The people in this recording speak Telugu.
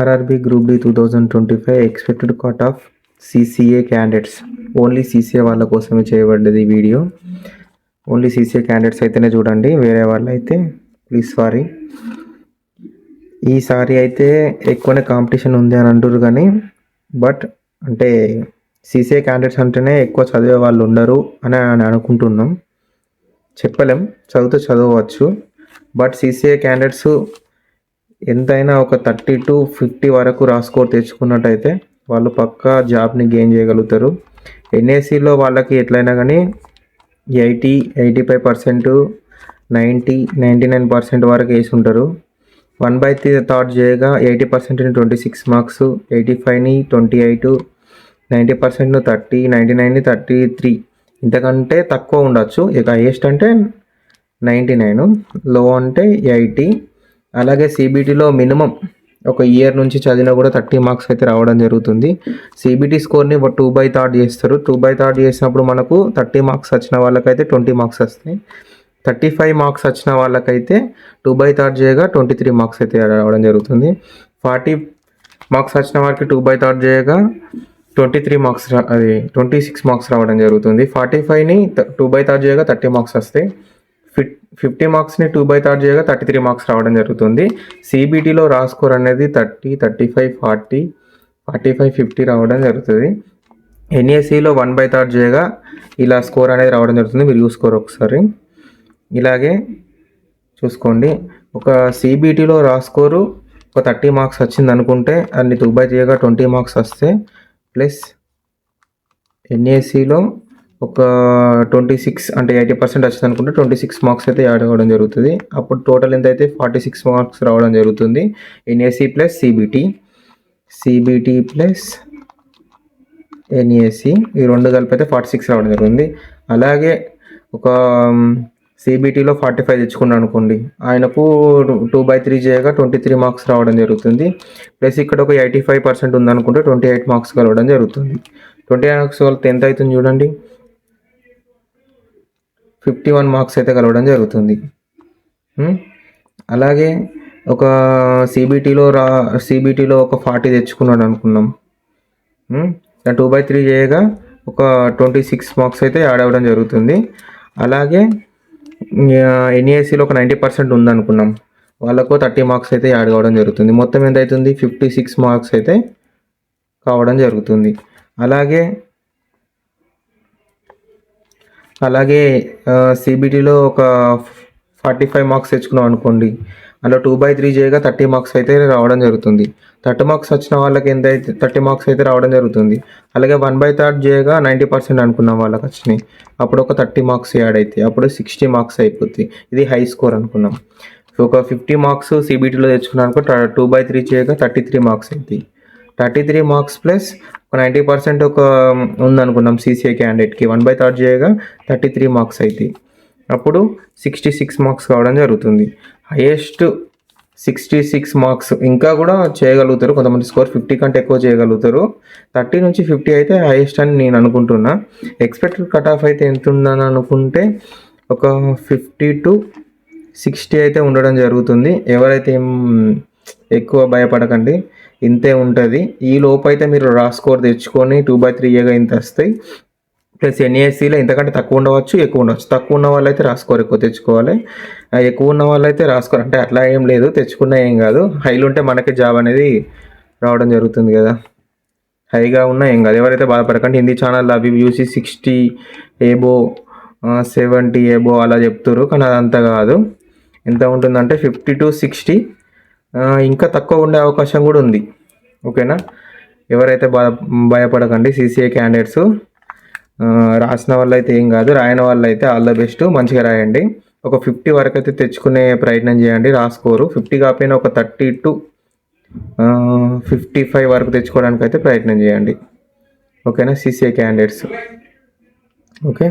RRB Group D 2025 expected cut off CCA candidates. Only CCA వాళ్ళ కోసమే చేయబడ్డది ఈ వీడియో. ఓన్లీ CCA క్యాండిడేట్స్ అయితేనే చూడండి, వేరే వాళ్ళు అయితే ప్లీజ్ సారీ. ఈసారి అయితే ఎక్కువనే కాంపిటీషన్ ఉంది అని అంటారు కానీ బట్ అంటే CCA క్యాండిడేట్స్ అంటేనే ఎక్కువ చదివే వాళ్ళు ఉండరు అని అనుకుంటున్నాం. చెప్పలేం, చదవచ్చు బట్ CCA క్యాండిడేట్స్ ఎంతైనా ఒక 30 to 50 వరకు స్కోర్ తెచ్చుకున్నట్టయితే వాళ్ళు పక్కా జాబ్ని గెయిన్ చేయగలుగుతారు. NACలో వాళ్ళకి ఎట్లయినా కానీ 80-85%, 90-99% వరకు వేసి ఉంటారు. 1/3 చేయగా 80%ని 26 మార్క్స్, 85ని 28, 90%ను 30, 99ని 33. ఇంతకంటే తక్కువ ఉండొచ్చు. ఇక హైయెస్ట్ అంటే 99, లో అంటే 80. అలాగే CBTలో మినిమం ఒక ఇయర్ నుంచి చదివినా కూడా 30 మార్క్స్ అయితే రావడం జరుగుతుంది. CBT స్కోర్ని 2/3 చేస్తారు. 2/3 చేసినప్పుడు మనకు 30 మార్క్స్ వచ్చిన వాళ్ళకైతే 20 మార్క్స్ వస్తాయి. 35 మార్క్స్ వచ్చిన వాళ్ళకైతే 2/3 చేయగా 23 మార్క్స్ అయితే రావడం జరుగుతుంది. 40 మార్క్స్ వచ్చిన వారికి 2/3 చేయగా 26 మార్క్స్ రావడం జరుగుతుంది. 45ని 2/3 చేయగా 30 మార్క్స్ వస్తాయి. 50 మార్క్స్ని 2/3 చేయగా 33 మార్క్స్ రావడం జరుగుతుంది. CBTలో స్కోర్ అనేది 30, 35, 40, 45, 50 రావడం జరుగుతుంది. NACలో 1/3 చేయగా ఇలా స్కోర్ అనేది రావడం జరుగుతుంది. మీరు చూసుకోరు ఒకసారి. ఇలాగే చూసుకోండి. ఒక CBTలో స్కోరు ఒక 30 మార్క్స్ వచ్చింది అనుకుంటే అన్ని 2/3 చేయగా 20 మార్క్స్ వస్తే ప్లస్ NACలో ఒక 26 అంటే 80% వచ్చింది అనుకుంటే 26 మార్క్స్ అయితే యాడ్ అవ్వడం జరుగుతుంది. అప్పుడు టోటల్ ఎంత అయితే 46 మార్క్స్ రావడం జరుగుతుంది. NAC plus CBT plus NAC ఈ రెండు కలిపి అయితే 46 రావడం జరుగుతుంది. అలాగే ఒక CBTలో 45 తెచ్చుకున్నాను అనుకోండి, ఆయనకు 2/3 చేయగా 23 మార్క్స్ రావడం జరుగుతుంది. ప్లస్ ఇక్కడ ఒక 85% ఉందనుకుంటే 28 మార్క్స్ కలవడం జరుగుతుంది. 28 మార్క్స్ కలిపితే ఎంత అవుతుంది చూడండి, 51 మార్క్స్ అయితే కలవడం జరుగుతుంది. అలాగే ఒక CBTలో ఒక 40 తెచ్చుకున్నాడు అనుకున్నాం, 2/3 చేయగా ఒక 26 మార్క్స్ అయితే యాడ్ అవ్వడం జరుగుతుంది. అలాగే NACలో ఒక 90% ఉందనుకున్నాం, వాళ్ళకు 30 మార్క్స్ అయితే యాడ్ కావడం జరుగుతుంది. మొత్తం ఎంత అవుతుంది, 56 మార్క్స్ అయితే కావడం జరుగుతుంది. అలాగే CBTలో ఒక 45 మార్క్స్ తెచ్చుకున్నాం అనుకోండి, అలా 2/3 చేయగా 30 మార్క్స్ అయితే రావడం జరుగుతుంది. 30 మార్క్స్ వచ్చిన వాళ్ళకి ఎంత అయితే 30 మార్క్స్ అయితే రావడం జరుగుతుంది. అలాగే 1/3 చేయగా 90% అనుకున్నాం వాళ్ళకి వచ్చినాయి, అప్పుడు ఒక 30 మార్క్స్ యాడ్ అవుతాయి, అప్పుడు 60 మార్క్స్ అయిపోతాయి. ఇది హై స్కోర్ అనుకున్నాం. ఒక 50 మార్క్స్ CBTలో తెచ్చుకున్నాం అనుకో, 2/3 చేయగా 33 మార్క్స్ అవుతాయి. 33 మార్క్స్ ప్లస్ ఒక 90% ఒక ఉందనుకున్నాం CCA క్యాండిడేట్కి, 1/3 చేయగా 33 మార్క్స్ అవుతాయి, అప్పుడు 66 మార్క్స్ కావడం జరుగుతుంది. హైయెస్ట్ 66 మార్క్స్ ఇంకా కూడా చేయగలుగుతారు కొంతమంది, స్కోర్ 50 కంటే ఎక్కువ చేయగలుగుతారు. 30 నుంచి 50 అయితే హైయెస్ట్ అని నేను అనుకుంటున్నా. ఎక్స్పెక్టెడ్ కట్ ఆఫ్ అయితే ఎంత ఉందని అనుకుంటే ఒక 50 to 60 అయితే ఉండడం జరుగుతుంది. ఎవరైతే ఎక్కువ భయపడకండి, ఇంతే ఉంటుంది. ఈ లోపు అయితే మీరు స్కోర్ తెచ్చుకొని 2/3 చేయగా ఇంత వస్తాయి. ప్లస్ NACలో ఇంతకంటే తక్కువ ఉండవచ్చు, ఎక్కువ ఉండవచ్చు. తక్కువ ఉన్న వాళ్ళైతే స్కోర్ ఎక్కువ తెచ్చుకోవాలి, ఎక్కువ ఉన్న వాళ్ళైతే స్కోర్ అంటే అట్లా ఏం లేదు, తెచ్చుకున్నా ఏం కాదు. హైలు ఉంటే మనకి జాబ్ అనేది రావడం జరుగుతుంది కదా, హైగా ఉన్నా ఏం కాదు. ఎవరైతే బాధపడకండి. హిందీ ఛానల్ అవి చూసి 60 ఏబో 70 ఏబో అలా చెప్తారు, కానీ అదంతా కాదు. ఎంత ఉంటుందంటే 50 to 60, ఇంకా తక్కువ ఉండే అవకాశం కూడా ఉంది. ఓకేనా, ఎవరైతే భయపడకండి. CCA క్యాండిడేట్స్ రాసిన వాళ్ళు అయితే ఏం కాదు, రాయని వాళ్ళు అయితే ఆల్ ద బెస్ట్, మంచిగా రాయండి. ఒక 50 వరకు అయితే తెచ్చుకునే ప్రయత్నం చేయండి. స్కోరు 50 కాకపోయినా ఒక 30 to 55 వరకు తెచ్చుకోవడానికి అయితే ప్రయత్నం చేయండి. ఓకేనా CCA క్యాండిడేట్స్. ఓకే.